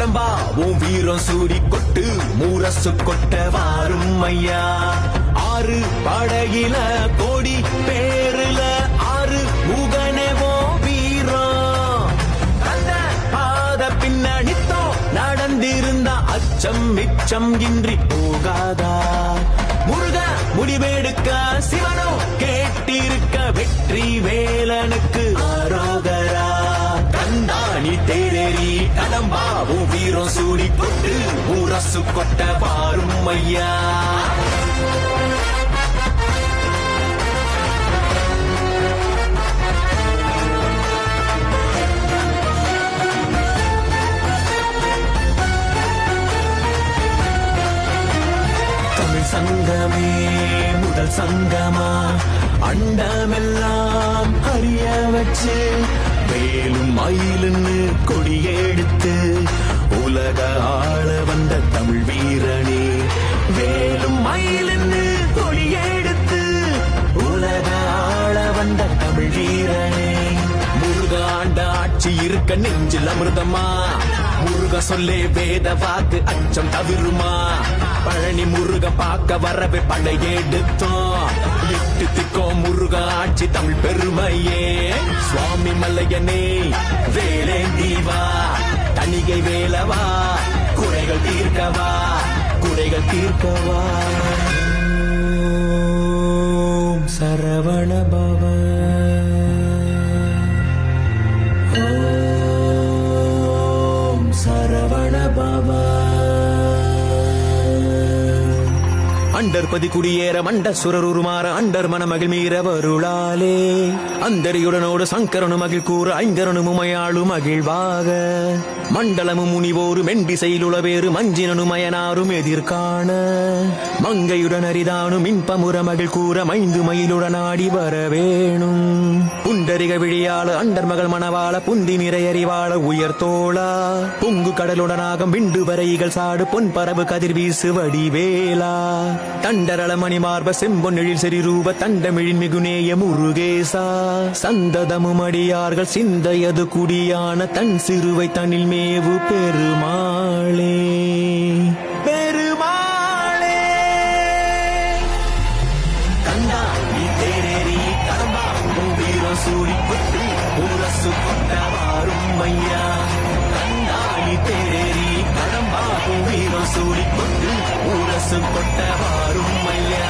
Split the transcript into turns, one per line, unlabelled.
கடம்பா உன் வீரம் சூடி கொட்டு மூரசு கொட்ட வாரும் ஐயா. ஆறு படையில கோடி பேருல ஆறு முகனேவோ வீரம். அந்த பாத பின்னணித்தோ நடந்திருந்த அச்சம் மிச்சம் இன்றி போகாதா. முருக முடிவெடுக்க சிவனோ கேட்டிருக்க வெற்றி வேலனுக்கு ஆரோகரா. கண்டாணி தேரேறி கடம்பாவும் வீரம் சூடி போட்டு ஊரசு கொட்ட பாரும் ஐயா. சங்கமே முதல் சங்கமா அண்டமெல்லாம் அறிய வச்சு வேலும் மயிலுன்னு கொடியெடுத்து உலக ஆள வந்த தமிழ் வீரனே. வேலும் மயிலுன்னு கொடியெடுத்து உலக ஆள வந்த தமிழ் வீரனே. முருக ஆண்ட ஆட்சி இருக்க நெஞ்சில் அமிர்தமா. முருக சொல்லே வேத வாக்கு அச்சம் தவிருமா. பழனி முருக பார்க்க வரவே படையெடுத்தோம். எட்டு திக்கோ முருக ஆட்சி தமிழ் பெருமையே. சுவாமி மல்லையனே வேலேந்தீவா தணிகை வேலவா குறைகள் தீர்க்கவா குறைகள் தீர்க்கவா. சரவண பவ சரவண பவ. அண்டர்பதி குடியேற மண்ட சுரருமாற அண்டர் மனமகிழ் மீற வருளாலே. அந்தரியுடனோடு சங்கரனு மகிழ் கூற ஐங்கரனு முமையாளு மகிழ்வாக. மண்டலமும் முனிவோரு மெண்டிசையிலுளவேறு மஞ்சினனு மயனாரும் எதிர்காண. மங்கையுடன் அரிதானு மின்பமுற மகிழ் கூற மைந்து மயிலுடன் ஆடி வரவேணும். புண்டரிக விழியாள அண்டர் மகள் மணவாள புந்தி நிறையறிவாள உயர்த்தோளா. பொங்கு கடலுடனாகம் விண்டு வரைகள் சாடு பொன் பரவு கதிர் வீசு வடிவேலா. தண்டரள மணிமார்ப செம்பொன்னெழில் செறிரூப தண்டமிழின் மிகுநேய முருகேசா. சந்ததமும் அடியார்கள் சிந்தையது குடியான தன் சிறுவை தனில் மேவு பெருமாளே பெருமாளே. கண்டா நீ தேரேறி கடம்பா வீரம் சூடி கொட்டு ஊரசு கொட்ட வாரும் ஐயா. கண்டா நீ தேரேறி கடம்பா வீரம் சூடி கொட்டு ஊரசு கொட்ட வாரும் ஐயா.